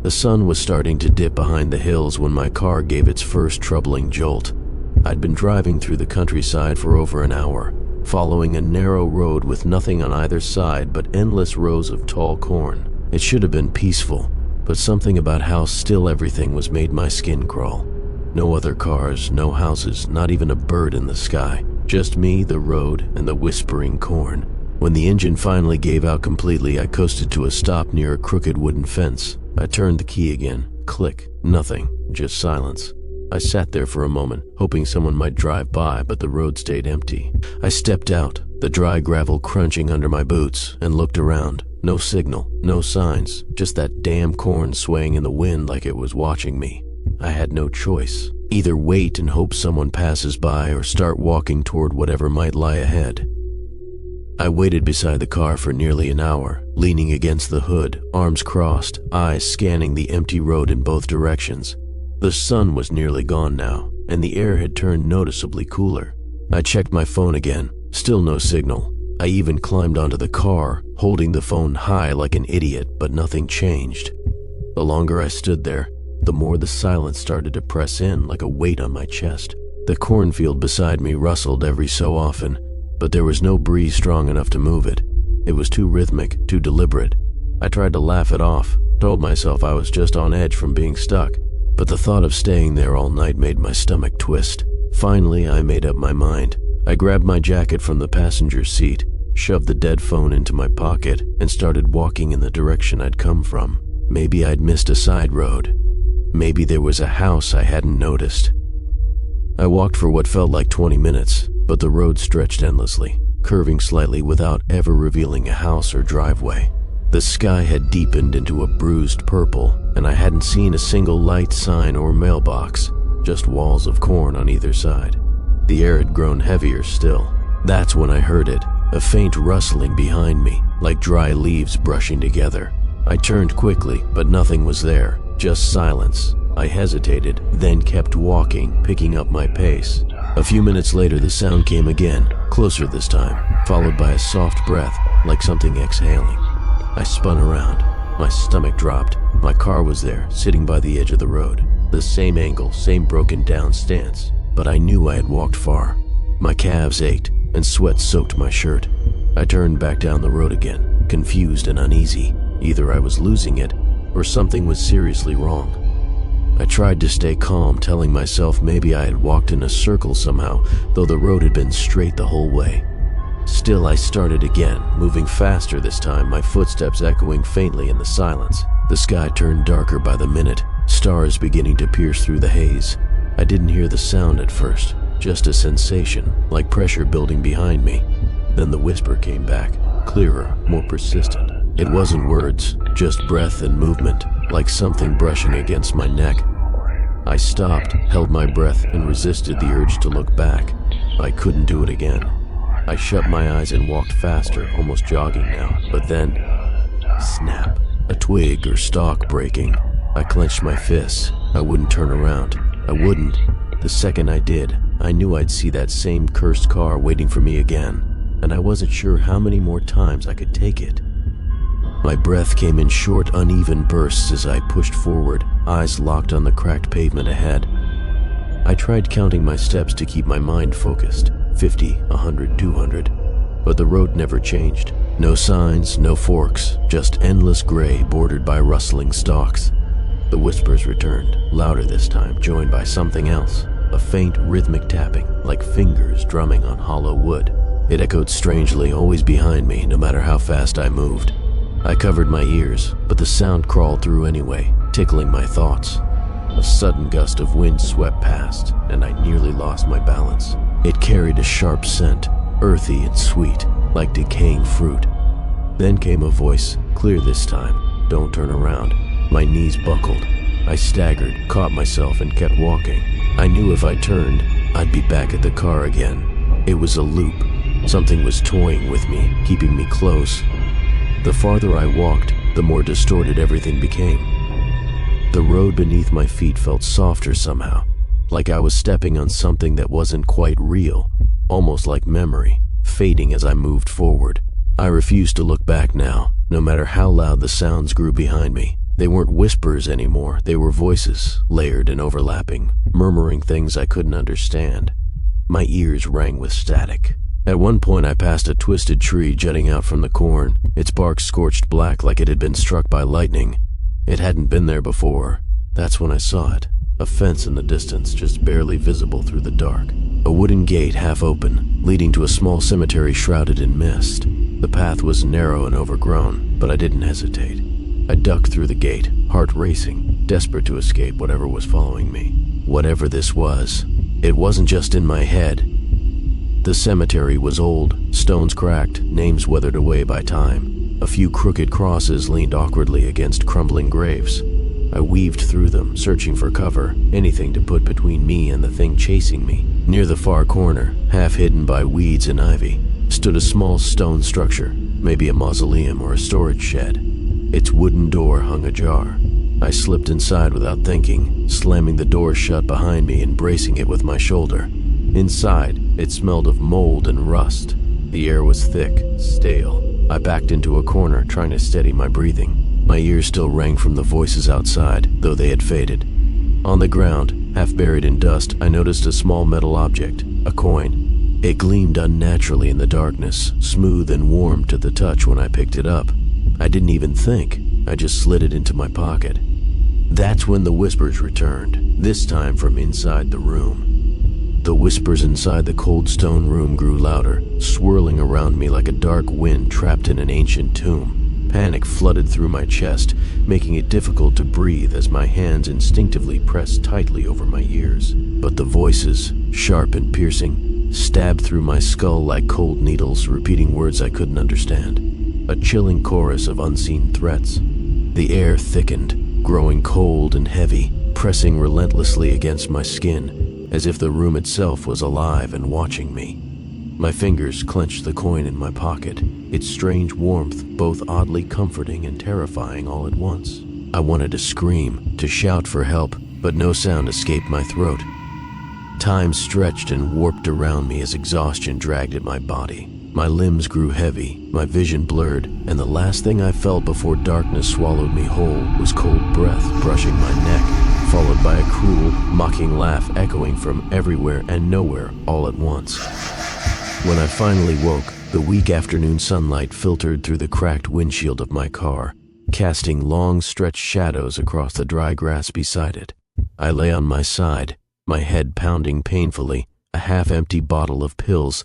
The sun was starting to dip behind the hills when my car gave its first troubling jolt. I'd been driving through the countryside for over an hour, following a narrow road with nothing on either side but endless rows of tall corn. It should have been peaceful, but something about how still everything was made my skin crawl. No other cars, no houses, not even a bird in the sky. Just me, the road, and the whispering corn. When the engine finally gave out completely, I coasted to a stop near a crooked wooden fence. I turned the key again. Click. Nothing. Just silence. I sat there for a moment, hoping someone might drive by, but the road stayed empty. I stepped out, the dry gravel crunching under my boots, and looked around. No signal, no signs, just that damn corn swaying in the wind like it was watching me. I had no choice. Either wait and hope someone passes by or start walking toward whatever might lie ahead. I waited beside the car for nearly an hour, leaning against the hood, arms crossed, eyes scanning the empty road in both directions. The sun was nearly gone now, and the air had turned noticeably cooler. I checked my phone again, still no signal. I even climbed onto the car, holding the phone high like an idiot, but nothing changed. The longer I stood there, the more the silence started to press in like a weight on my chest. The cornfield beside me rustled every so often, but there was no breeze strong enough to move it. It was too rhythmic, too deliberate. I tried to laugh it off, told myself I was just on edge from being stuck, but the thought of staying there all night made my stomach twist. Finally, I made up my mind. I grabbed my jacket from the passenger's seat, shoved the dead phone into my pocket, and started walking in the direction I'd come from. Maybe I'd missed a side road. Maybe there was a house I hadn't noticed. I walked for what felt like 20 minutes, but the road stretched endlessly, curving slightly without ever revealing a house or driveway. The sky had deepened into a bruised purple, and I hadn't seen a single light sign or mailbox, just walls of corn on either side. The air had grown heavier still. That's when I heard it, a faint rustling behind me, like dry leaves brushing together. I turned quickly, but nothing was there, just silence. I hesitated, then kept walking, picking up my pace. A few minutes later, the sound came again, closer this time, followed by a soft breath, like something exhaling. I spun around. My stomach dropped. My car was there, sitting by the edge of the road. The same angle, same broken down stance, but I knew I had walked far. My calves ached, and sweat soaked my shirt. I turned back down the road again, confused and uneasy. Either I was losing it, or something was seriously wrong. I tried to stay calm, telling myself maybe I had walked in a circle somehow, though the road had been straight the whole way. Still, I started again, moving faster this time, my footsteps echoing faintly in the silence. The sky turned darker by the minute, stars beginning to pierce through the haze. I didn't hear the sound at first, just a sensation, like pressure building behind me. Then the whisper came back, clearer, more persistent. It wasn't words, just breath and movement, like something brushing against my neck. I stopped, held my breath, and resisted the urge to look back. I couldn't do it again. I shut my eyes and walked faster, almost jogging now, but then, snap, a twig or stalk breaking. I clenched my fists. I wouldn't turn around. I wouldn't. The second I did, I knew I'd see that same cursed car waiting for me again, and I wasn't sure how many more times I could take it. My breath came in short, uneven bursts as I pushed forward, eyes locked on the cracked pavement ahead. I tried counting my steps to keep my mind focused, 50, 100, 200, but the road never changed. No signs, no forks, just endless gray bordered by rustling stalks. The whispers returned, louder this time, joined by something else, a faint rhythmic tapping, like fingers drumming on hollow wood. It echoed strangely, always behind me, no matter how fast I moved. I covered my ears, but the sound crawled through anyway, tickling my thoughts. A sudden gust of wind swept past, and I nearly lost my balance. It carried a sharp scent, earthy and sweet, like decaying fruit. Then came a voice, clear this time, "Don't turn around." My knees buckled. I staggered, caught myself, and kept walking. I knew if I turned, I'd be back at the car again. It was a loop. Something was toying with me, keeping me close. The farther I walked, the more distorted everything became. The road beneath my feet felt softer somehow, like I was stepping on something that wasn't quite real, almost like memory, fading as I moved forward. I refused to look back now, no matter how loud the sounds grew behind me. They weren't whispers anymore, they were voices, layered and overlapping, murmuring things I couldn't understand. My ears rang with static. At one point I passed a twisted tree jutting out from the corn, its bark scorched black like it had been struck by lightning. It hadn't been there before. That's when I saw it. A fence in the distance, just barely visible through the dark. A wooden gate half open, leading to a small cemetery shrouded in mist. The path was narrow and overgrown, but I didn't hesitate. I ducked through the gate, heart racing, desperate to escape whatever was following me. Whatever this was, it wasn't just in my head. The cemetery was old, stones cracked, names weathered away by time. A few crooked crosses leaned awkwardly against crumbling graves. I weaved through them, searching for cover, anything to put between me and the thing chasing me. Near the far corner, half hidden by weeds and ivy, stood a small stone structure, maybe a mausoleum or a storage shed. Its wooden door hung ajar. I slipped inside without thinking, slamming the door shut behind me and bracing it with my shoulder. Inside, it smelled of mold and rust. The air was thick, stale. I backed into a corner, trying to steady my breathing. My ears still rang from the voices outside, though they had faded. On the ground, half buried in dust, I noticed a small metal object, a coin. It gleamed unnaturally in the darkness, smooth and warm to the touch when I picked it up. I didn't even think. I just slid it into my pocket. That's when the whispers returned, this time from inside the room. The whispers inside the cold stone room grew louder, swirling around me like a dark wind trapped in an ancient tomb. Panic flooded through my chest, making it difficult to breathe as my hands instinctively pressed tightly over my ears. But the voices, sharp and piercing, stabbed through my skull like cold needles, repeating words I couldn't understand. A chilling chorus of unseen threats. The air thickened, growing cold and heavy, pressing relentlessly against my skin, as if the room itself was alive and watching me. My fingers clenched the coin in my pocket, its strange warmth both oddly comforting and terrifying all at once. I wanted to scream, to shout for help, but no sound escaped my throat. Time stretched and warped around me as exhaustion dragged at my body. My limbs grew heavy, my vision blurred, and the last thing I felt before darkness swallowed me whole was cold breath brushing my neck, followed by a cruel, mocking laugh echoing from everywhere and nowhere all at once. When I finally woke, the weak afternoon sunlight filtered through the cracked windshield of my car, casting long stretched shadows across the dry grass beside it. I lay on my side, my head pounding painfully, a half-empty bottle of pills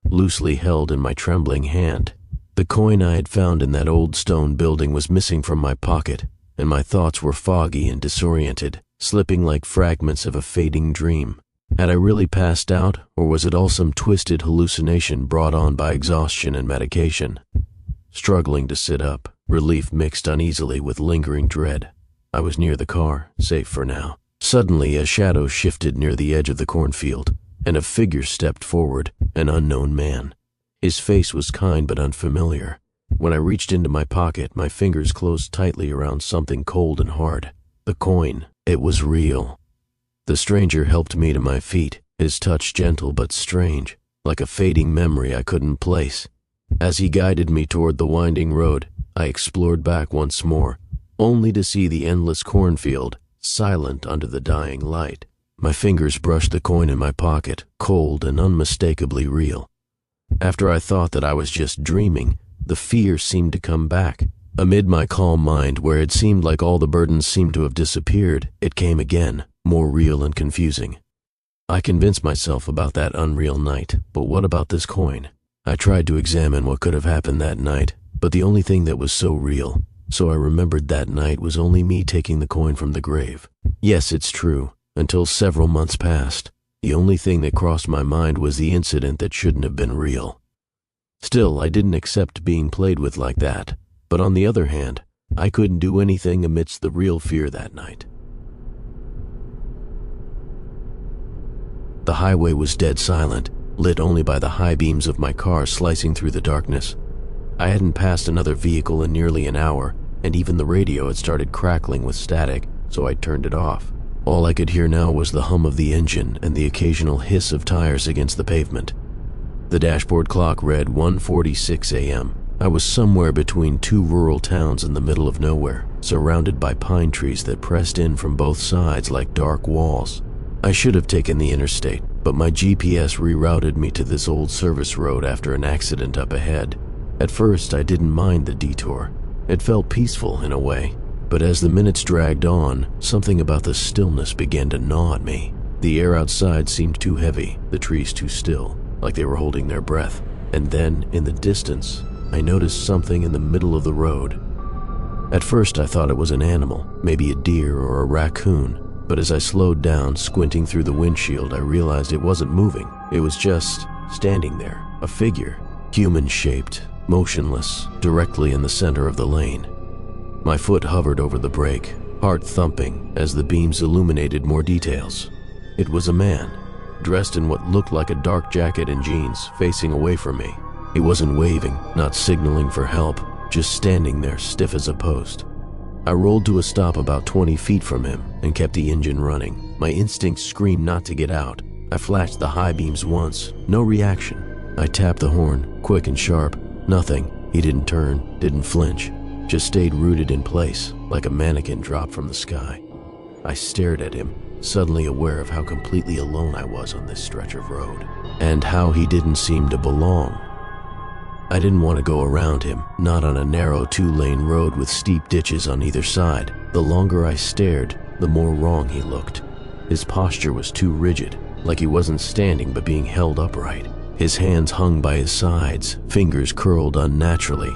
loosely held in my trembling hand. The coin I had found in that old stone building was missing from my pocket, and my thoughts were foggy and disoriented, slipping like fragments of a fading dream. Had I really passed out, or was it all some twisted hallucination brought on by exhaustion and medication? Struggling to sit up, relief mixed uneasily with lingering dread. I was near the car, safe for now. Suddenly, a shadow shifted near the edge of the cornfield, and a figure stepped forward, an unknown man. His face was kind but unfamiliar. When I reached into my pocket, my fingers closed tightly around something cold and hard. The coin. It was real. The stranger helped me to my feet, his touch gentle but strange, like a fading memory I couldn't place. As he guided me toward the winding road, I explored back once more, only to see the endless cornfield, silent under the dying light. My fingers brushed the coin in my pocket, cold and unmistakably real. After I thought that I was just dreaming, the fear seemed to come back. Amid my calm mind, where it seemed like all the burdens seemed to have disappeared, it came again, more real and confusing. I convinced myself about that unreal night, but what about this coin? I tried to examine what could have happened that night, but the only thing that was so real, so I remembered that night, was only me taking the coin from the grave. Yes, it's true. Until several months passed, the only thing that crossed my mind was the incident that shouldn't have been real. Still, I didn't accept being played with like that, but on the other hand, I couldn't do anything amidst the real fear that night. The highway was dead silent, lit only by the high beams of my car slicing through the darkness. I hadn't passed another vehicle in nearly an hour, and even the radio had started crackling with static, so I turned it off. All I could hear now was the hum of the engine and the occasional hiss of tires against the pavement. The dashboard clock read 1:46 a.m. I was somewhere between two rural towns in the middle of nowhere. surrounded by pine trees that pressed in from both sides like dark walls. I should have taken the interstate, but my GPS rerouted me to this old service road after an accident up ahead. At first, I didn't mind the detour. It felt peaceful in a way, but as the minutes dragged on, something about the stillness began to gnaw at me. The air outside seemed too heavy, the trees too still, like they were holding their breath. And then, in the distance, I noticed something in the middle of the road. At first, I thought it was an animal, maybe a deer or a raccoon. But as I slowed down, squinting through the windshield, I realized it wasn't moving. It was just standing there, a figure, human-shaped, motionless, directly in the center of the lane. My foot hovered over the brake, heart thumping as the beams illuminated more details. It was a man, dressed in what looked like a dark jacket and jeans, facing away from me. He wasn't waving, not signaling for help, just standing there stiff as a post. I rolled to a stop about 20 feet from him and kept the engine running. My instincts screamed not to get out. I flashed the high beams once, no reaction. I tapped the horn, quick and sharp. Nothing. He didn't turn, didn't flinch, just stayed rooted in place, like a mannequin dropped from the sky. I stared at him, suddenly aware of how completely alone I was on this stretch of road, and how he didn't seem to belong. I didn't want to go around him, not on a narrow 2-lane road with steep ditches on either side. The longer I stared, the more wrong he looked. His posture was too rigid, like he wasn't standing but being held upright. His hands hung by his sides, fingers curled unnaturally.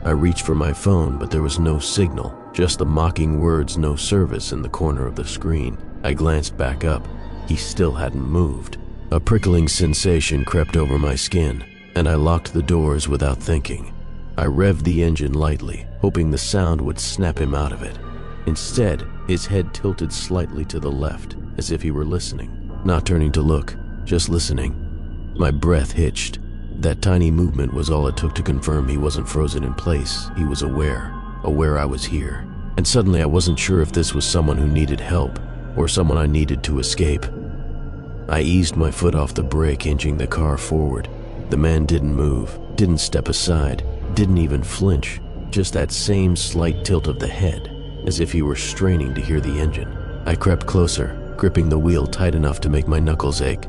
I reached for my phone, but there was no signal, just the mocking words "no service" in the corner of the screen. I glanced back up. He still hadn't moved. A prickling sensation crept over my skin, and I locked the doors without thinking. I revved the engine lightly, hoping the sound would snap him out of it. Instead, his head tilted slightly to the left, as if he were listening. Not turning to look, just listening. My breath hitched. That tiny movement was all it took to confirm he wasn't frozen in place. He was aware I was here. And suddenly I wasn't sure if this was someone who needed help, or someone I needed to escape. I eased my foot off the brake, inching the car forward. The man didn't move, didn't step aside, didn't even flinch, just that same slight tilt of the head, as if he were straining to hear the engine. I crept closer, gripping the wheel tight enough to make my knuckles ache.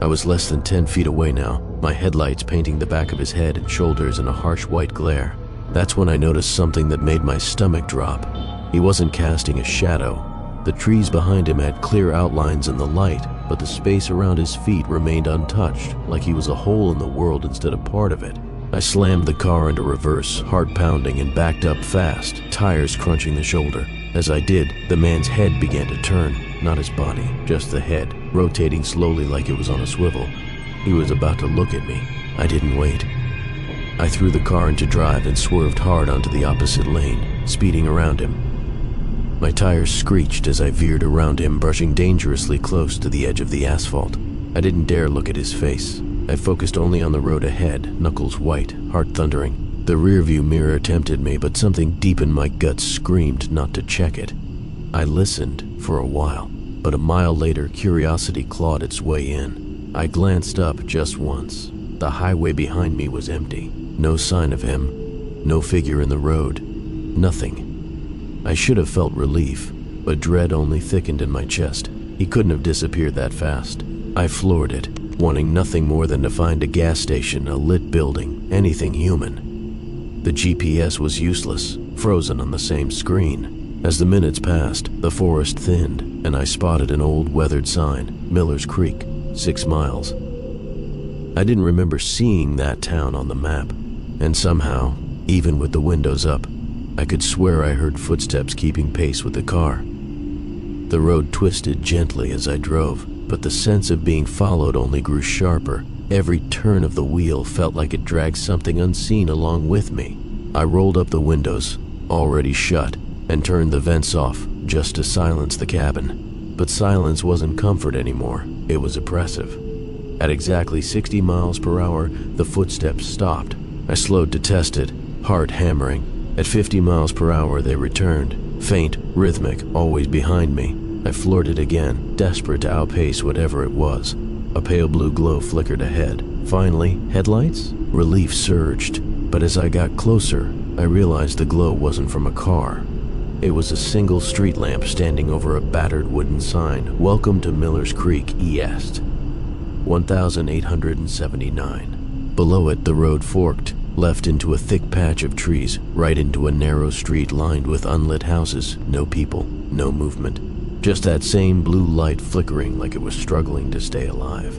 I was less than 10 feet away now, my headlights painting the back of his head and shoulders in a harsh white glare. That's when I noticed something that made my stomach drop. He wasn't casting a shadow. The trees behind him had clear outlines in the light, but the space around his feet remained untouched, like he was a hole in the world instead of part of it. I slammed the car into reverse, heart pounding, and backed up fast, tires crunching the shoulder. As I did, the man's head began to turn, not his body, just the head, rotating slowly like it was on a swivel. He was about to look at me. I didn't wait. I threw the car into drive and swerved hard onto the opposite lane, speeding around him. My tires screeched as I veered around him, brushing dangerously close to the edge of the asphalt. I didn't dare look at his face. I focused only on the road ahead, knuckles white, heart thundering. The rearview mirror tempted me, but something deep in my gut screamed not to check it. I listened for a while, but a mile later, curiosity clawed its way in. I glanced up just once. The highway behind me was empty. No sign of him. No figure in the road. Nothing. I should have felt relief, but dread only thickened in my chest. He couldn't have disappeared that fast. I floored it, wanting nothing more than to find a gas station, a lit building, anything human. The GPS was useless, frozen on the same screen. As the minutes passed, the forest thinned, and I spotted an old weathered sign, Miller's Creek, 6 miles. I didn't remember seeing that town on the map, and somehow, even with the windows up, I could swear I heard footsteps keeping pace with the car. The road twisted gently as I drove, but the sense of being followed only grew sharper. Every turn of the wheel felt like it dragged something unseen along with me. I rolled up the windows, already shut, and turned the vents off just to silence the cabin. But silence wasn't comfort anymore. It was oppressive. At exactly 60 miles per hour, the footsteps stopped. I slowed to test it, heart hammering. At 50 miles per hour, they returned, faint, rhythmic, always behind me. I floored it again, desperate to outpace whatever it was. A pale blue glow flickered ahead. Finally, headlights? Relief surged, but as I got closer, I realized the glow wasn't from a car. It was a single street lamp standing over a battered wooden sign, "Welcome to Miller's Creek, East, 1879. Below it, the road forked, left into a thick patch of trees, right into a narrow street lined with unlit houses, no people, no movement. Just that same blue light flickering like it was struggling to stay alive.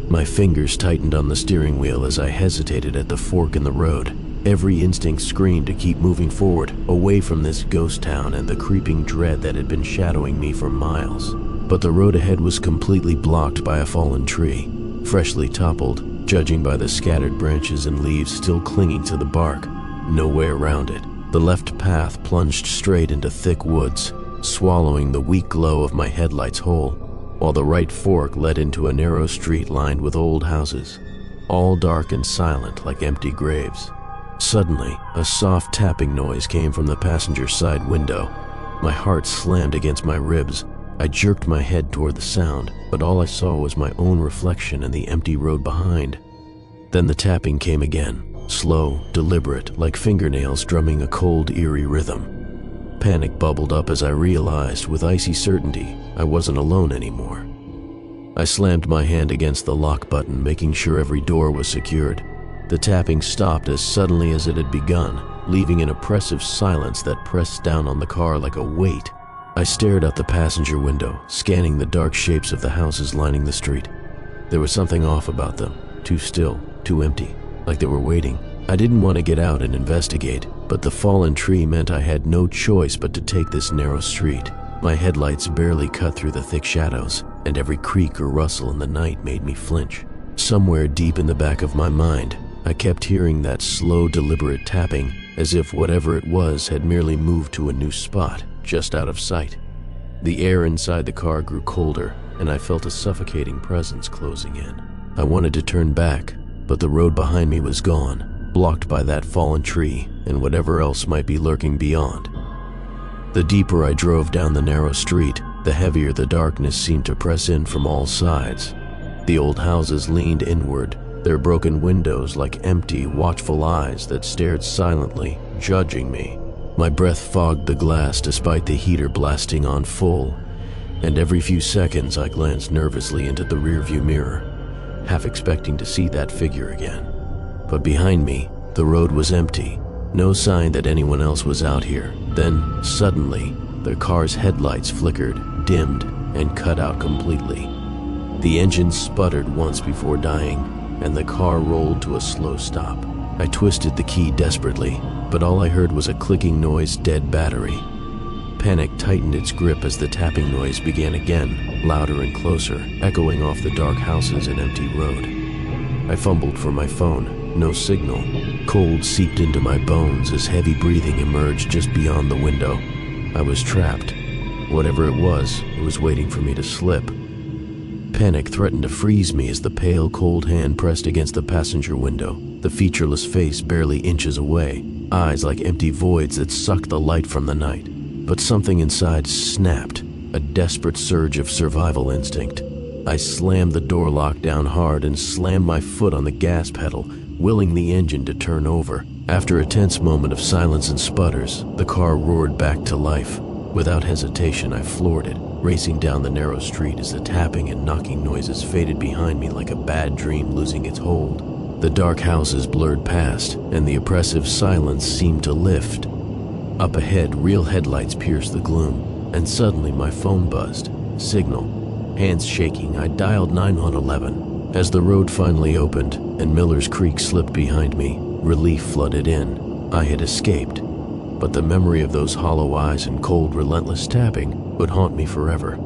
My fingers tightened on the steering wheel as I hesitated at the fork in the road. Every instinct screamed to keep moving forward, away from this ghost town and the creeping dread that had been shadowing me for miles. But the road ahead was completely blocked by a fallen tree, freshly toppled, judging by the scattered branches and leaves still clinging to the bark. No way around it. The left path plunged straight into thick woods, swallowing the weak glow of my headlights whole, while the right fork led into a narrow street lined with old houses, all dark and silent like empty graves. Suddenly, a soft tapping noise came from the passenger side window. My heart slammed against my ribs. I jerked my head toward the sound, but all I saw was my own reflection in the empty road behind. Then the tapping came again, slow, deliberate, like fingernails drumming a cold, eerie rhythm. Panic bubbled up as I realized, with icy certainty, I wasn't alone anymore. I slammed my hand against the lock button, making sure every door was secured. The tapping stopped as suddenly as it had begun, leaving an oppressive silence that pressed down on the car like a weight. I stared out the passenger window, scanning the dark shapes of the houses lining the street. There was something off about them, too still, too empty, like they were waiting. I didn't want to get out and investigate, but the fallen tree meant I had no choice but to take this narrow street. My headlights barely cut through the thick shadows, and every creak or rustle in the night made me flinch. Somewhere deep in the back of my mind, I kept hearing that slow, deliberate tapping, as if whatever it was had merely moved to a new spot, just out of sight. The air inside the car grew colder, and I felt a suffocating presence closing in. I wanted to turn back, but the road behind me was gone, blocked by that fallen tree and whatever else might be lurking beyond. The deeper I drove down the narrow street, the heavier the darkness seemed to press in from all sides. The old houses leaned inward, their broken windows like empty, watchful eyes that stared silently, judging me. My breath fogged the glass despite the heater blasting on full, and every few seconds I glanced nervously into the rearview mirror, half expecting to see that figure again. But behind me, the road was empty, no sign that anyone else was out here. Then, suddenly, the car's headlights flickered, dimmed, and cut out completely. The engine sputtered once before dying, and the car rolled to a slow stop. I twisted the key desperately, but all I heard was a clicking noise, dead battery. Panic tightened its grip as the tapping noise began again, louder and closer, echoing off the dark houses and empty road. I fumbled for my phone, no signal. Cold seeped into my bones as heavy breathing emerged just beyond the window. I was trapped. Whatever it was waiting for me to slip. Panic threatened to freeze me as the pale, cold hand pressed against the passenger window, the featureless face barely inches away, eyes like empty voids that sucked the light from the night. But something inside snapped, a desperate surge of survival instinct. I slammed the door lock down hard and slammed my foot on the gas pedal, willing the engine to turn over. After a tense moment of silence and sputters, the car roared back to life. Without hesitation, I floored it, racing down the narrow street as the tapping and knocking noises faded behind me like a bad dream losing its hold. The dark houses blurred past, and the oppressive silence seemed to lift. Up ahead, real headlights pierced the gloom, and suddenly my phone buzzed. Signal. Hands shaking, I dialed 911. As the road finally opened, and Miller's Creek slipped behind me, relief flooded in. I had escaped. But the memory of those hollow eyes and cold, relentless tapping would haunt me forever.